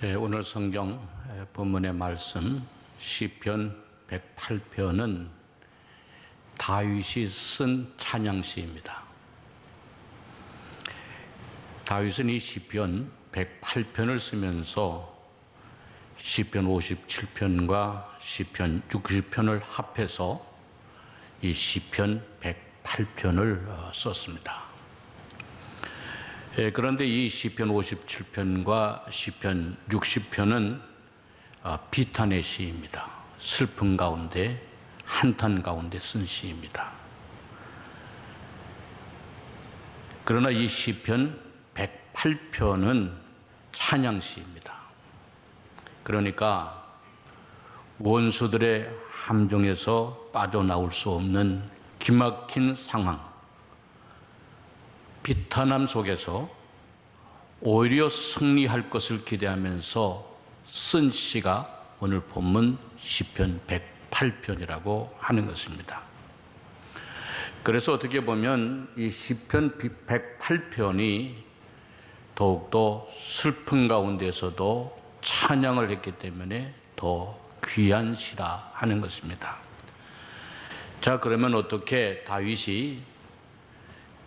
오늘 성경 본문의 말씀 시편 108편은 다윗이 쓴 찬양시입니다. 다윗은 이 시편 108편을 쓰면서 시편 57편과 시편 60편을 합해서 이 시편 108편을 썼습니다. 그런데 이 시편 57편과 시편 60편은 비탄의 시입니다. 슬픔 가운데, 한탄 가운데 쓴 시입니다. 그러나 이 시편 108편은 찬양시입니다. 그러니까 원수들의 함정에서 빠져나올 수 없는 기막힌 상황, 비탄함 속에서 오히려 승리할 것을 기대하면서 쓴 시가 오늘 본문 시편 108편이라고 하는 것입니다. 그래서 어떻게 보면 이 시편 108편이 더욱더 슬픈 가운데서도 찬양을 했기 때문에 더 귀한 시라 하는 것입니다. 자, 그러면 어떻게 다윗이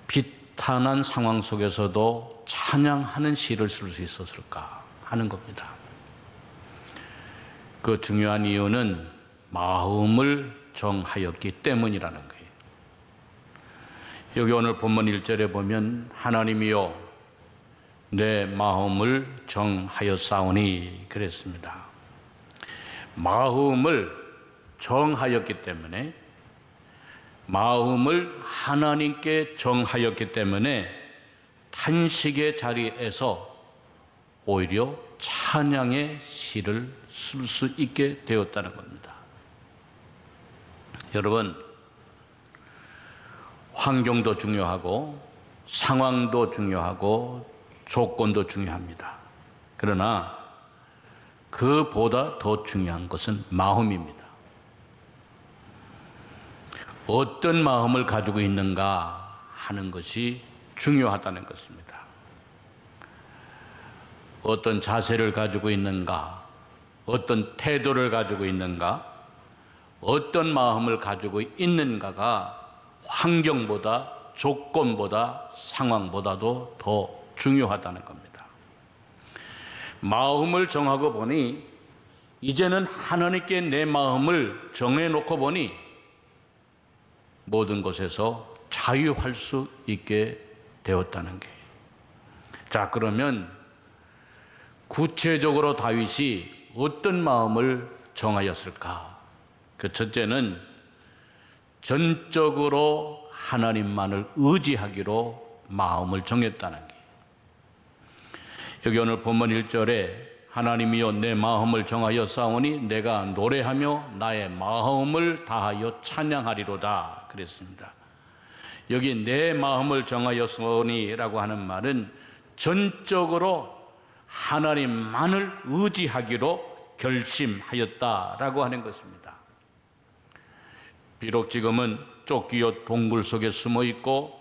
비탄한 상황 속에서도 찬양하는 시를 쓸 수 있었을까 하는 겁니다. 그 중요한 이유는 마음을 정하였기 때문이라는 거예요. 여기 오늘 본문 1절에 보면 하나님이여 내 마음을 정하였사오니 그랬습니다. 마음을 정하였기 때문에, 마음을 하나님께 정하였기 때문에 탄식의 자리에서 오히려 찬양의 시를 쓸 수 있게 되었다는 겁니다. 여러분, 환경도 중요하고 상황도 중요하고 조건도 중요합니다. 그러나 그보다 더 중요한 것은 마음입니다. 어떤 마음을 가지고 있는가 하는 것이 중요하다는 것입니다. 어떤 자세를 가지고 있는가, 어떤 태도를 가지고 있는가, 어떤 마음을 가지고 있는가가 환경보다, 조건보다, 상황보다도 더 중요하다는 겁니다. 마음을 정하고 보니 이제는 하나님께 내 마음을 정해놓고 보니 모든 것에서 자유할 수 있게 되었다는 게. 자, 그러면 구체적으로 다윗이 어떤 마음을 정하였을까? 그 첫째는 전적으로 하나님만을 의지하기로 마음을 정했다는 게. 여기 오늘 본문 1절에 하나님이여 내 마음을 정하였사오니 내가 노래하며 나의 마음을 다하여 찬양하리로다 그랬습니다. 여기 내 마음을 정하였사오니라고 하는 말은 전적으로 하나님만을 의지하기로 결심하였다라고 하는 것입니다. 비록 지금은 쫓기어 동굴 속에 숨어 있고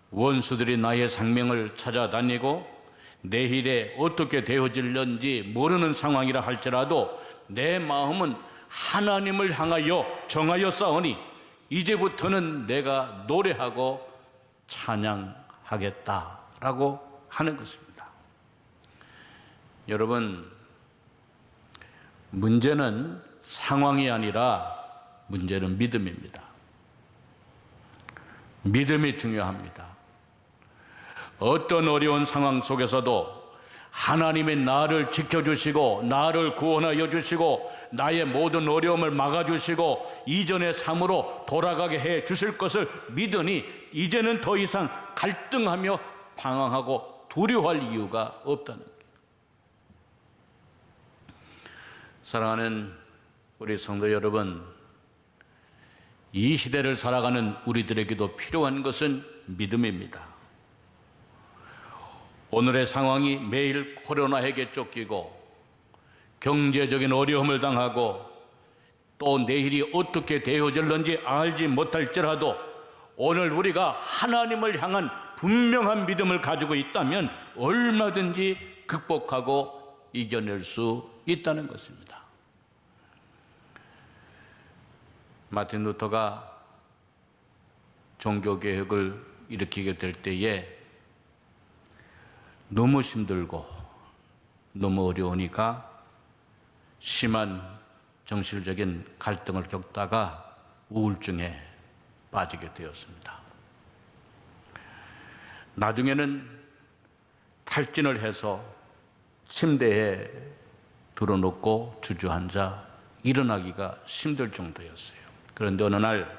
원수들이 나의 생명을 찾아다니고 내일에 어떻게 되어질는지 모르는 상황이라 할지라도 내 마음은 하나님을 향하여 정하였사오니 이제부터는 내가 노래하고 찬양하겠다라고 하는 것입니다. 여러분, 문제는 상황이 아니라 문제는 믿음입니다. 믿음이 중요합니다. 어떤 어려운 상황 속에서도 하나님이 나를 지켜주시고 나를 구원하여 주시고 나의 모든 어려움을 막아주시고 이전의 삶으로 돌아가게 해 주실 것을 믿으니 이제는 더 이상 갈등하며 방황하고 두려워할 이유가 없다는 거예요. 사랑하는 우리 성도 여러분, 이 시대를 살아가는 우리들에게도 필요한 것은 믿음입니다. 오늘의 상황이 매일 코로나에게 쫓기고 경제적인 어려움을 당하고 또 내일이 어떻게 되어질는지 알지 못할지라도 오늘 우리가 하나님을 향한 분명한 믿음을 가지고 있다면 얼마든지 극복하고 이겨낼 수 있다는 것입니다. 마틴 루터가 종교개혁을 일으키게 될 때에 너무 힘들고 너무 어려우니까 심한 정신적인 갈등을 겪다가 우울증에 빠지게 되었습니다. 나중에는 탈진을 해서 침대에 들어놓고 주저앉아 일어나기가 힘들 정도였어요. 그런데 어느 날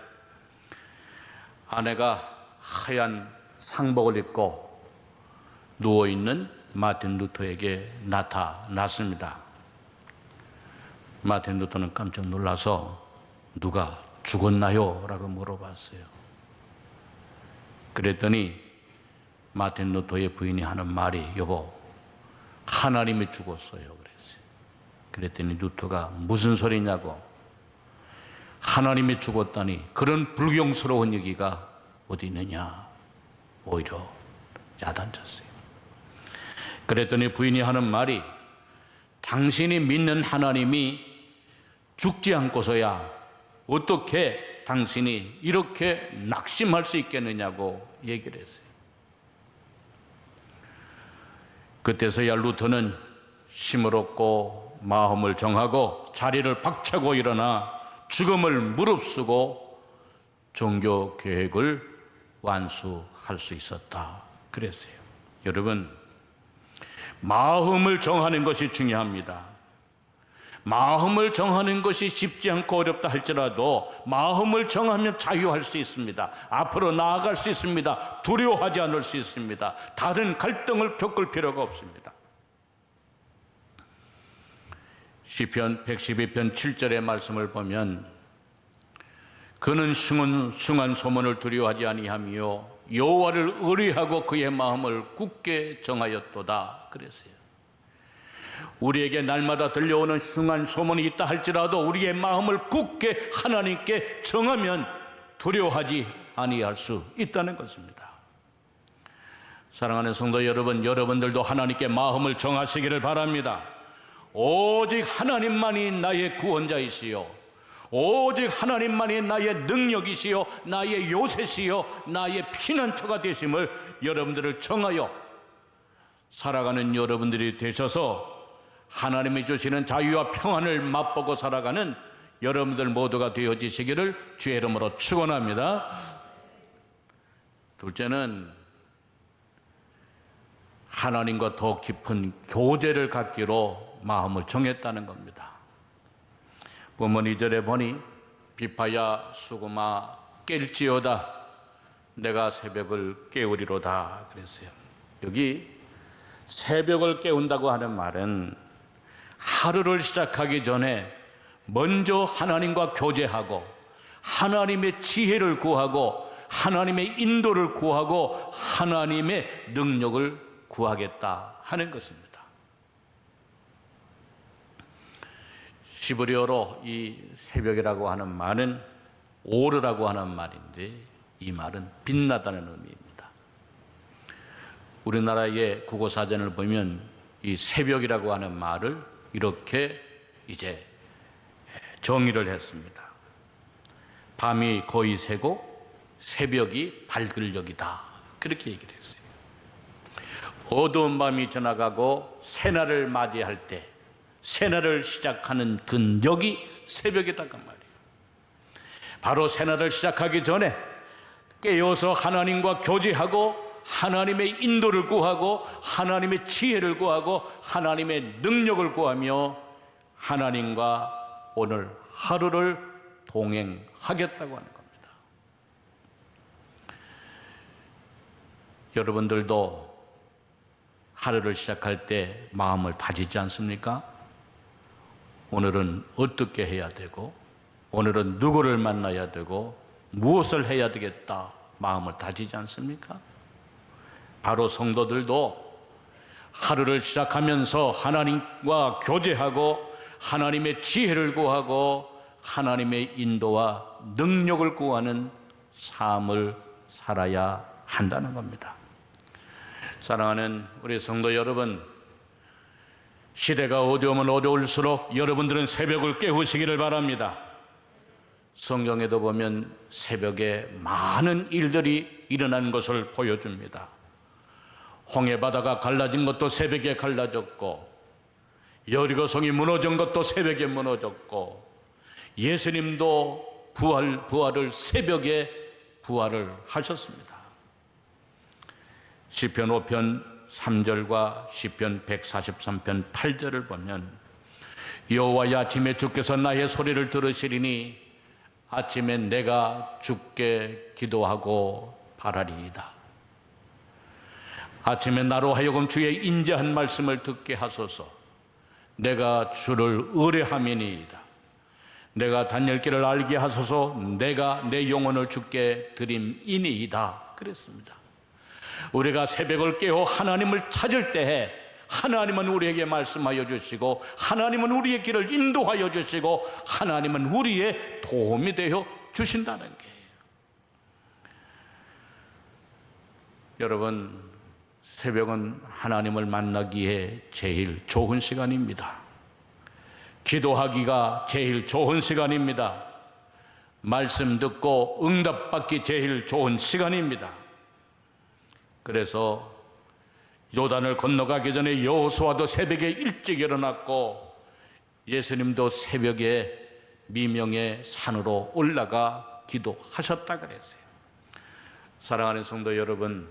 아내가 하얀 상복을 입고 누워있는 마틴 루터에게 나타났습니다. 마틴 루터는 깜짝 놀라서 누가 죽었나요? 라고 물어봤어요. 그랬더니 마틴 루터의 부인이 하는 말이 여보 하나님이 죽었어요 그랬어요. 그랬더니 루터가 무슨 소리냐고 하나님이 죽었다니 그런 불경스러운 얘기가 어디 있느냐 오히려 야단쳤어요. 그랬더니 부인이 하는 말이 당신이 믿는 하나님이 죽지 않고서야 어떻게 당신이 이렇게 낙심할 수 있겠느냐고 얘기를 했어요. 그때서야 루터는 힘을 얻고 마음을 정하고 자리를 박차고 일어나 죽음을 무릅쓰고 종교 계획을 완수할 수 있었다 그랬어요. 여러분, 마음을 정하는 것이 중요합니다. 마음을 정하는 것이 쉽지 않고 어렵다 할지라도 마음을 정하면 자유할 수 있습니다. 앞으로 나아갈 수 있습니다. 두려워하지 않을 수 있습니다. 다른 갈등을 겪을 필요가 없습니다. 시편 112편 7절의 말씀을 보면 그는 숭한 소문을 두려워하지 아니하며 여호와를 의뢰하고 그의 마음을 굳게 정하였도다 그랬어요. 우리에게 날마다 들려오는 숭한 소문이 있다 할지라도 우리의 마음을 굳게 하나님께 정하면 두려워하지 아니할 수 있다는 것입니다. 사랑하는 성도 여러분, 여러분들도 하나님께 마음을 정하시기를 바랍니다. 오직 하나님만이 나의 구원자이시요 오직 하나님만이 나의 능력이시요 나의 요새시요 나의 피난처가 되심을 여러분들을 정하여 살아가는 여러분들이 되셔서 하나님이 주시는 자유와 평안을 맛보고 살아가는 여러분들 모두가 되어지시기를 주의 이름으로 축원합니다. 둘째는 하나님과 더 깊은 교제를 갖기로 마음을 정했다는 겁니다. 본문 2절에 보니 비파야 수구마 깰지어다 내가 새벽을 깨우리로다 그랬어요. 여기 새벽을 깨운다고 하는 말은 하루를 시작하기 전에 먼저 하나님과 교제하고 하나님의 지혜를 구하고 하나님의 인도를 구하고 하나님의 능력을 구하겠다 하는 것입니다. 시브리어로 이 새벽이라고 하는 말은 오르라고 하는 말인데 이 말은 빛나다는 의미입니다. 우리나라의 국어사전을 보면 이 새벽이라고 하는 말을 이렇게 이제 정의를 했습니다. 밤이 거의 새고 새벽이 밝을 적이다 그렇게 얘기를 했어요. 어두운 밤이 지나가고 새날을 맞이할 때 새날을 시작하는 근적이 새벽이다 그 말이에요. 바로 새날을 시작하기 전에 깨어서 하나님과 교제하고 하나님의 인도를 구하고 하나님의 지혜를 구하고 하나님의 능력을 구하며 하나님과 오늘 하루를 동행하겠다고 하는 겁니다. 여러분들도 하루를 시작할 때 마음을 다지지 않습니까? 오늘은 어떻게 해야 되고 오늘은 누구를 만나야 되고 무엇을 해야 되겠다 마음을 다지지 않습니까? 바로 성도들도 하루를 시작하면서 하나님과 교제하고 하나님의 지혜를 구하고 하나님의 인도와 능력을 구하는 삶을 살아야 한다는 겁니다. 사랑하는 우리 성도 여러분, 시대가 어려우면 어려울수록 여러분들은 새벽을 깨우시기를 바랍니다. 성경에도 보면 새벽에 많은 일들이 일어나는 것을 보여줍니다. 홍해바다가 갈라진 것도 새벽에 갈라졌고, 여리고성이 무너진 것도 새벽에 무너졌고, 예수님도 부활을 새벽에 부활을 하셨습니다. 시편 5편 3절과 시편 143편 8절을 보면, 여호와의 아침에 주께서 나의 소리를 들으시리니 아침에 내가 주께 기도하고 바라리이다. 아침에 나로 하여금 주의 인자한 말씀을 듣게 하소서. 내가 주를 의뢰함이니이다. 내가 다니엘 길을 알게 하소서. 내가 내 영혼을 주께 드림이니이다. 그랬습니다. 우리가 새벽을 깨어 하나님을 찾을 때에 하나님은 우리에게 말씀하여 주시고, 하나님은 우리의 길을 인도하여 주시고, 하나님은 우리의 도움이 되어 주신다는 거예요. 여러분, 새벽은 하나님을 만나기에 제일 좋은 시간입니다. 기도하기가 제일 좋은 시간입니다. 말씀 듣고 응답받기 제일 좋은 시간입니다. 그래서 요단을 건너가기 전에 여호수아도 새벽에 일찍 일어났고, 예수님도 새벽에 미명의 산으로 올라가 기도하셨다 그랬어요. 사랑하는 성도 여러분,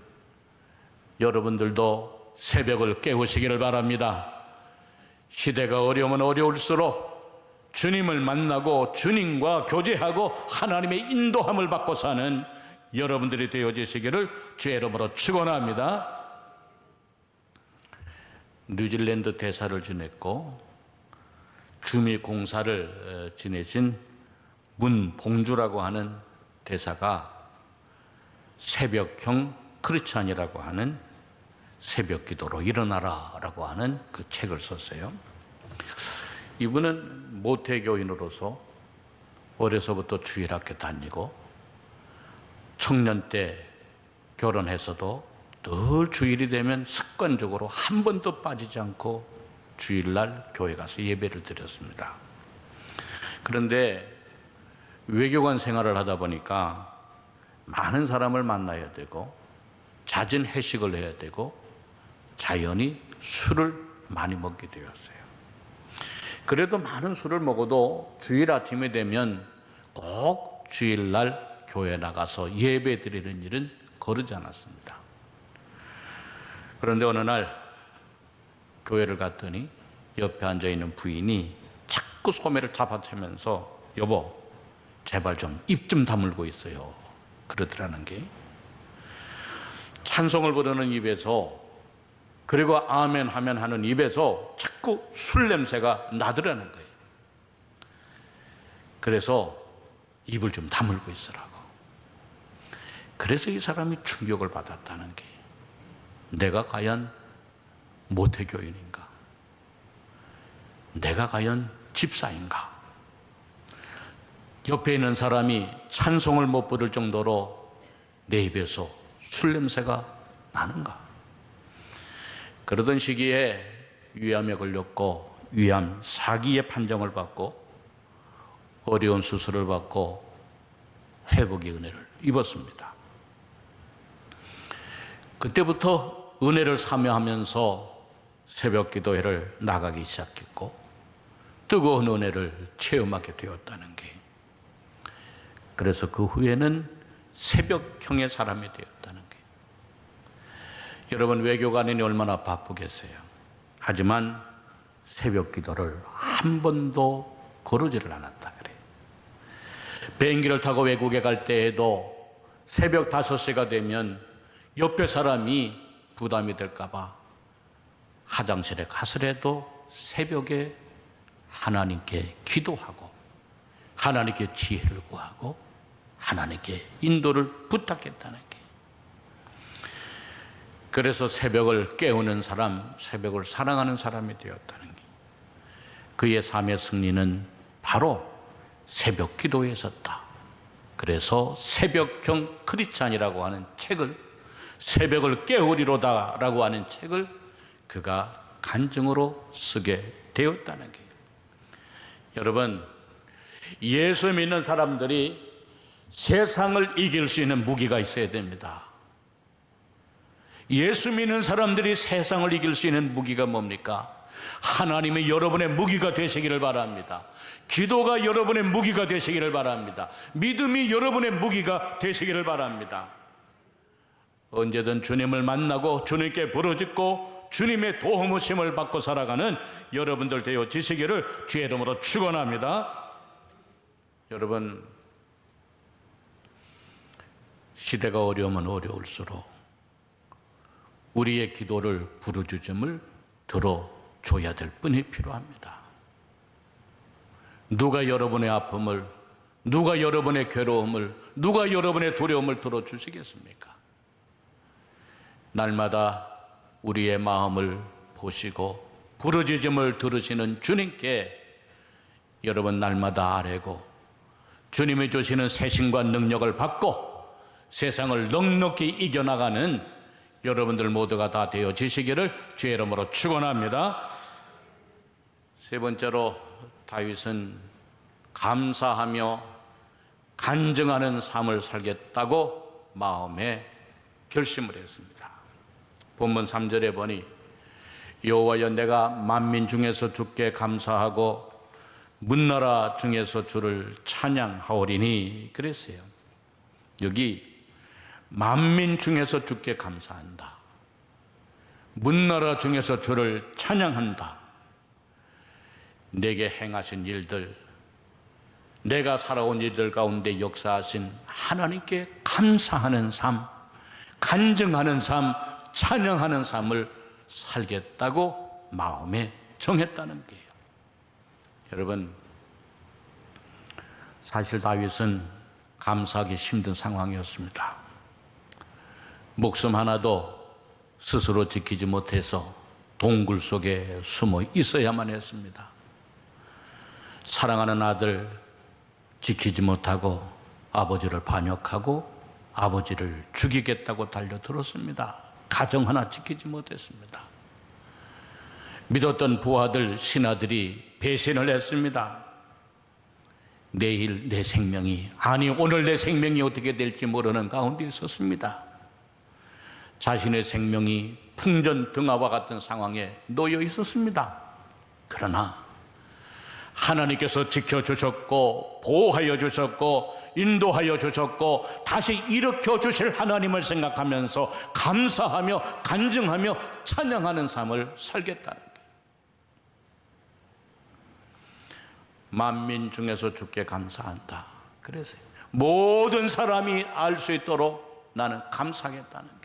여러분들도 새벽을 깨우시기를 바랍니다. 시대가 어려우면 어려울수록 주님을 만나고 주님과 교제하고 하나님의 인도함을 받고 사는 여러분들이 되어지시기를 주의 이름으로 축원합니다. 뉴질랜드 대사를 지냈고 주미공사를 지내신 문봉주라고 하는 대사가 새벽형 크리스찬이라고 하는 새벽 기도로 일어나라 라고 하는 그 책을 썼어요. 이분은 모태교인으로서 어려서부터 주일학교 다니고 청년 때 결혼해서도 늘 주일이 되면 습관적으로 한 번도 빠지지 않고 주일날 교회 가서 예배를 드렸습니다. 그런데 외교관 생활을 하다 보니까 많은 사람을 만나야 되고 잦은 회식을 해야 되고 자연히 술을 많이 먹게 되었어요. 그래도 많은 술을 먹어도 주일 아침이 되면 꼭 주일날 교회 나가서 예배 드리는 일은 거르지 않았습니다. 그런데 어느 날 교회를 갔더니 옆에 앉아있는 부인이 자꾸 소매를 잡아채면서 여보 제발 좀 입 좀 다물고 있어요 그러더라는 게, 찬송을 부르는 입에서 그리고 아멘 하면 하는 입에서 자꾸 술 냄새가 나더라는 거예요. 그래서 입을 좀 다물고 있으라고. 그래서 이 사람이 충격을 받았다는 게, 내가 과연 모태교인인가? 내가 과연 집사인가? 옆에 있는 사람이 찬송을 못 부를 정도로 내 입에서 술 냄새가 나는가? 그러던 시기에 위암에 걸렸고 위암 4기의 판정을 받고 어려운 수술을 받고 회복의 은혜를 입었습니다. 그때부터 은혜를 사모하면서 새벽 기도회를 나가기 시작했고 뜨거운 은혜를 체험하게 되었다는 게, 그래서 그 후에는 새벽형의 사람이 되었다는 게. 여러분, 외교관이 얼마나 바쁘겠어요. 하지만 새벽 기도를 한 번도 거르지를 않았다 그래요. 비행기를 타고 외국에 갈 때에도 새벽 5시가 되면 옆에 사람이 부담이 될까 봐 화장실에 가서라도 새벽에 하나님께 기도하고 하나님께 지혜를 구하고 하나님께 인도를 부탁했다는 게. 그래서 새벽을 깨우는 사람, 새벽을 사랑하는 사람이 되었다는 게. 그의 삶의 승리는 바로 새벽 기도에 있었다. 그래서 새벽형 크리스찬이라고 하는 책을, 새벽을 깨우리로다 라고 하는 책을 그가 간증으로 쓰게 되었다는 거예요. 여러분, 예수 믿는 사람들이 세상을 이길 수 있는 무기가 있어야 됩니다. 예수 믿는 사람들이 세상을 이길 수 있는 무기가 뭡니까? 하나님이 여러분의 무기가 되시기를 바랍니다. 기도가 여러분의 무기가 되시기를 바랍니다. 믿음이 여러분의 무기가 되시기를 바랍니다. 언제든 주님을 만나고 주님께 부르짖고 주님의 도우심을 받고 살아가는 여러분들 되어지시기를 주의 이름으로 축원합니다. 여러분, 시대가 어려우면 어려울수록 우리의 기도를 부르짖음을 들어줘야 될 뿐이 필요합니다. 누가 여러분의 아픔을, 누가 여러분의 괴로움을, 누가 여러분의 두려움을 들어주시겠습니까? 날마다 우리의 마음을 보시고 부르짖음을 들으시는 주님께 여러분 날마다 아뢰고 주님이 주시는 새신과 능력을 받고 세상을 넉넉히 이겨나가는 여러분들 모두가 다 되어지시기를 주의 이름으로 축원합니다. 세 번째로 다윗은 감사하며 간증하는 삶을 살겠다고 마음에 결심을 했습니다. 본문 3절에 보니 여호와여 내가 만민 중에서 주께 감사하고 문나라 중에서 주를 찬양하오리니 그랬어요. 여기 만민 중에서 주께 감사한다, 문나라 중에서 주를 찬양한다. 내게 행하신 일들, 내가 살아온 일들 가운데 역사하신 하나님께 감사하는 삶, 간증하는 삶, 찬양하는 삶을 살겠다고 마음에 정했다는 거예요. 여러분, 사실 다윗은 감사하기 힘든 상황이었습니다. 목숨 하나도 스스로 지키지 못해서 동굴 속에 숨어 있어야만 했습니다. 사랑하는 아들 지키지 못하고 아버지를 반역하고 아버지를 죽이겠다고 달려들었습니다. 가정 하나 지키지 못했습니다. 믿었던 부하들, 신하들이 배신을 했습니다. 내일 내 생명이, 아니 오늘 내 생명이 어떻게 될지 모르는 가운데 있었습니다. 자신의 생명이 풍전등화와 같은 상황에 놓여 있었습니다. 그러나 하나님께서 지켜주셨고 보호하여 주셨고 인도하여 주셨고 다시 일으켜 주실 하나님을 생각하면서 감사하며 간증하며 찬양하는 삶을 살겠다는 거예요. 만민 중에서 주께 감사한다. 그래서 모든 사람이 알 수 있도록 나는 감사하겠다는 거예요.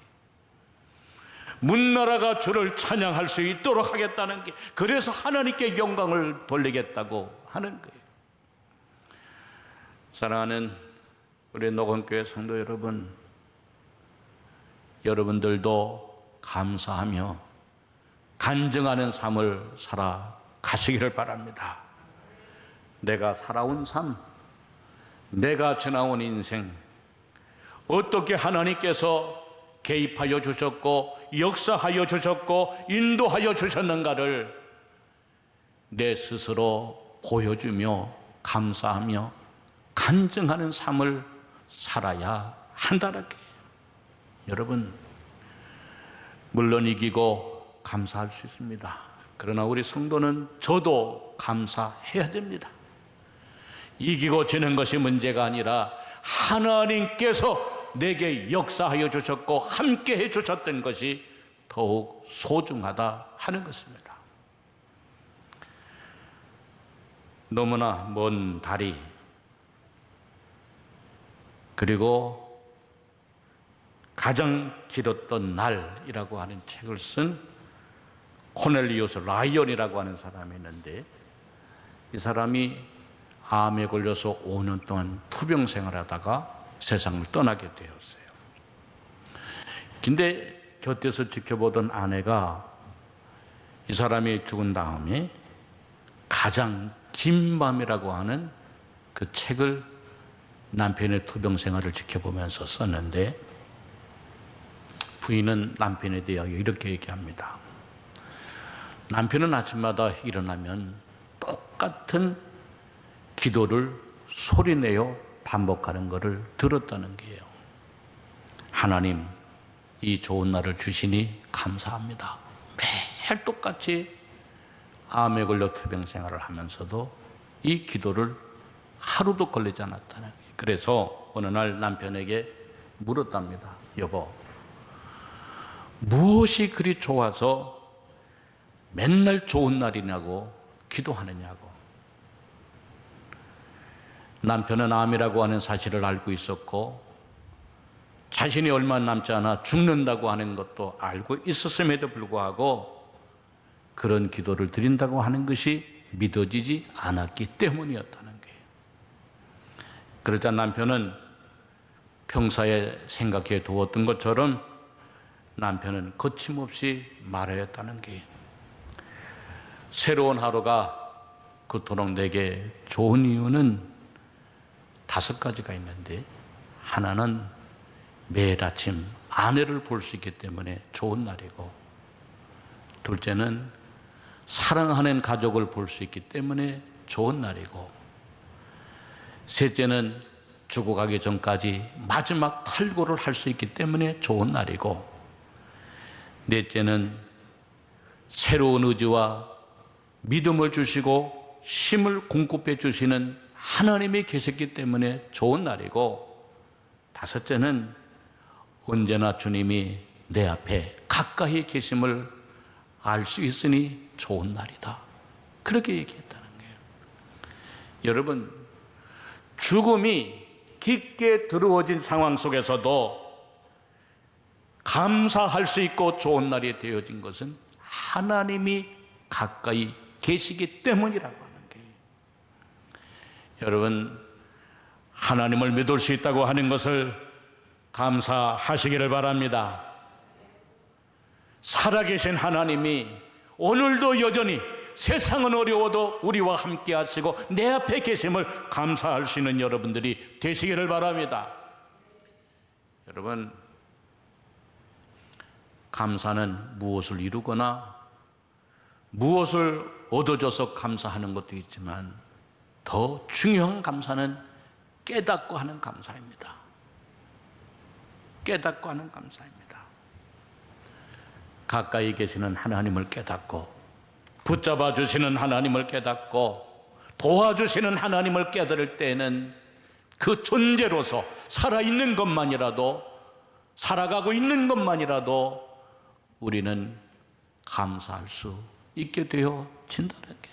문나라가 주를 찬양할 수 있도록 하겠다는 게, 그래서 하나님께 영광을 돌리겠다고 하는 거예요. 사랑하는 우리 녹음교회 성도 여러분, 여러분들도 감사하며 간증하는 삶을 살아가시기를 바랍니다. 내가 살아온 삶, 내가 지나온 인생, 어떻게 하나님께서 개입하여 주셨고 역사하여 주셨고 인도하여 주셨는가를 내 스스로 보여주며 감사하며 간증하는 삶을 살아야 한다는 게, 여러분 물론 이기고 감사할 수 있습니다. 그러나 우리 성도는 저도 감사해야 됩니다. 이기고 지는 것이 문제가 아니라 하나님께서 내게 역사하여 주셨고 함께 해 주셨던 것이 더욱 소중하다 하는 것입니다. 너무나 먼 다리, 그리고 가장 길었던 날이라고 하는 책을 쓴 코넬리우스 라이언이라고 하는 사람이 있는데, 이 사람이 암에 걸려서 5년 동안 투병 생활하다가 세상을 떠나게 되었어요. 근데 곁에서 지켜보던 아내가 이 사람이 죽은 다음에 가장 긴 밤이라고 하는 그 책을 남편의 투병 생활을 지켜보면서 썼는데, 부인은 남편에 대하여 이렇게 얘기합니다. 남편은 아침마다 일어나면 똑같은 기도를 소리내어 반복하는 것을 들었다는 게요. 하나님, 이 좋은 날을 주시니 감사합니다. 매일 똑같이 암에 걸려 투병 생활을 하면서도 이 기도를 하루도 걸리지 않았다는 거예요. 그래서 어느 날 남편에게 물었답니다. 여보, 무엇이 그리 좋아서 맨날 좋은 날이냐고 기도하느냐고. 남편은 암이라고 하는 사실을 알고 있었고 자신이 얼마 남지 않아 죽는다고 하는 것도 알고 있었음에도 불구하고 그런 기도를 드린다고 하는 것이 믿어지지 않았기 때문이었다는 거예요. 그러자 남편은 평소에 생각해 두었던 것처럼 남편은 거침없이 말하였다는 거예요. 새로운 하루가 그토록 내게 좋은 이유는 5가지가 있는데, 하나는 매일 아침 아내를 볼 수 있기 때문에 좋은 날이고, 둘째는 사랑하는 가족을 볼 수 있기 때문에 좋은 날이고, 셋째는 죽어가기 전까지 마지막 탈구를 할 수 있기 때문에 좋은 날이고, 넷째는 새로운 의지와 믿음을 주시고 힘을 공급해 주시는 하나님이 계셨기 때문에 좋은 날이고, 다섯째는 언제나 주님이 내 앞에 가까이 계심을 알 수 있으니 좋은 날이다. 그렇게 얘기했다는 거예요. 여러분, 죽음이 깊게 들어워진 상황 속에서도 감사할 수 있고 좋은 날이 되어진 것은 하나님이 가까이 계시기 때문이라고 하는 거예요. 여러분, 하나님을 믿을 수 있다고 하는 것을 감사하시기를 바랍니다. 살아계신 하나님이 오늘도 여전히 세상은 어려워도 우리와 함께 하시고 내 앞에 계심을 감사할 수 있는 여러분들이 되시기를 바랍니다. 여러분, 감사는 무엇을 이루거나 무엇을 얻어줘서 감사하는 것도 있지만 더 중요한 감사는 깨닫고 하는 감사입니다. 깨닫고 하는 감사입니다. 가까이 계시는 하나님을 깨닫고 붙잡아 주시는 하나님을 깨닫고 도와주시는 하나님을 깨달을 때에는 그 존재로서 살아있는 것만이라도, 살아가고 있는 것만이라도 우리는 감사할 수 있게 되어진다는 게.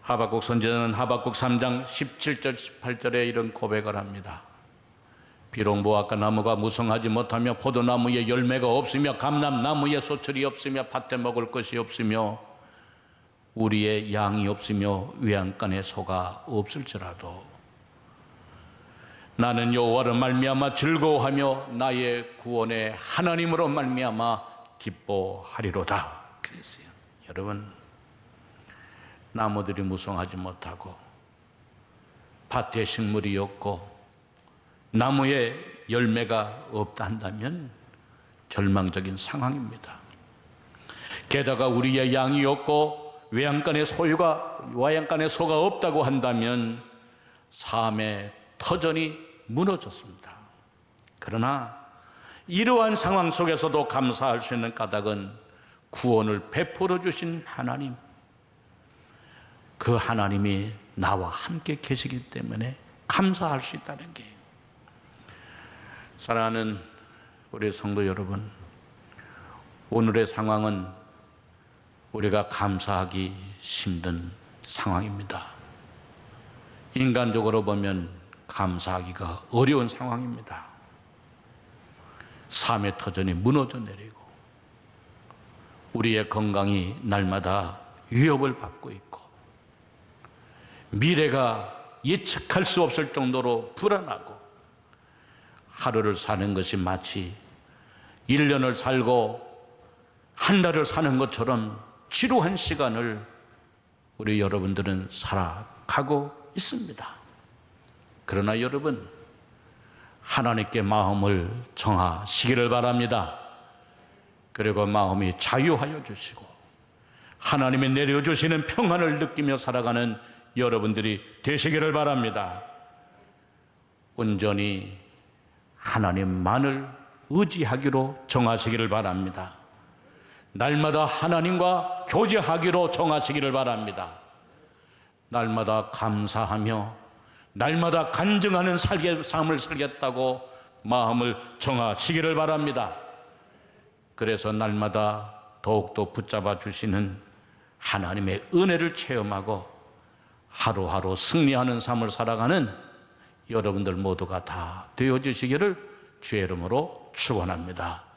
하박국 선지자는 하박국 3장 17절 18절에 이런 고백을 합니다. 비록 무화과 나무가 무성하지 못하며 포도나무에 열매가 없으며 감람나무에 소출이 없으며 밭에 먹을 것이 없으며 우리의 양이 없으며 외양간에 소가 없을지라도 나는 여호와를 말미암아 즐거워하며 나의 구원의 하나님으로 말미암아 기뻐하리로다. 그랬어요. 여러분, 나무들이 무성하지 못하고 밭에 식물이 없고 나무에 열매가 없다 한다면 절망적인 상황입니다. 게다가 우리의 양이 없고 외양간에 소가 없다고 한다면 삶의 터전이 무너졌습니다. 그러나 이러한 상황 속에서도 감사할 수 있는 까닭은 구원을 베풀어 주신 하나님, 그 하나님이 나와 함께 계시기 때문에 감사할 수 있다는 게. 사랑하는 우리 성도 여러분, 오늘의 상황은 우리가 감사하기 힘든 상황입니다. 인간적으로 보면 감사하기가 어려운 상황입니다. 삶의 터전이 무너져 내리고 우리의 건강이 날마다 위협을 받고 있고 미래가 예측할 수 없을 정도로 불안하고 하루를 사는 것이 마치 1년을 살고 한 달을 사는 것처럼 지루한 시간을 우리 여러분들은 살아가고 있습니다. 그러나 여러분, 하나님께 마음을 정하시기를 바랍니다. 그리고 마음이 자유하여 주시고 하나님이 내려주시는 평안을 느끼며 살아가는 여러분들이 되시기를 바랍니다. 온전히 하나님만을 의지하기로 정하시기를 바랍니다. 날마다 하나님과 교제하기로 정하시기를 바랍니다. 날마다 감사하며 날마다 간증하는 삶을 살겠다고 마음을 정하시기를 바랍니다. 그래서 날마다 더욱더 붙잡아 주시는 하나님의 은혜를 체험하고 하루하루 승리하는 삶을 살아가는 여러분들 모두가 다 되어주시기를 주의 이름으로 축원합니다.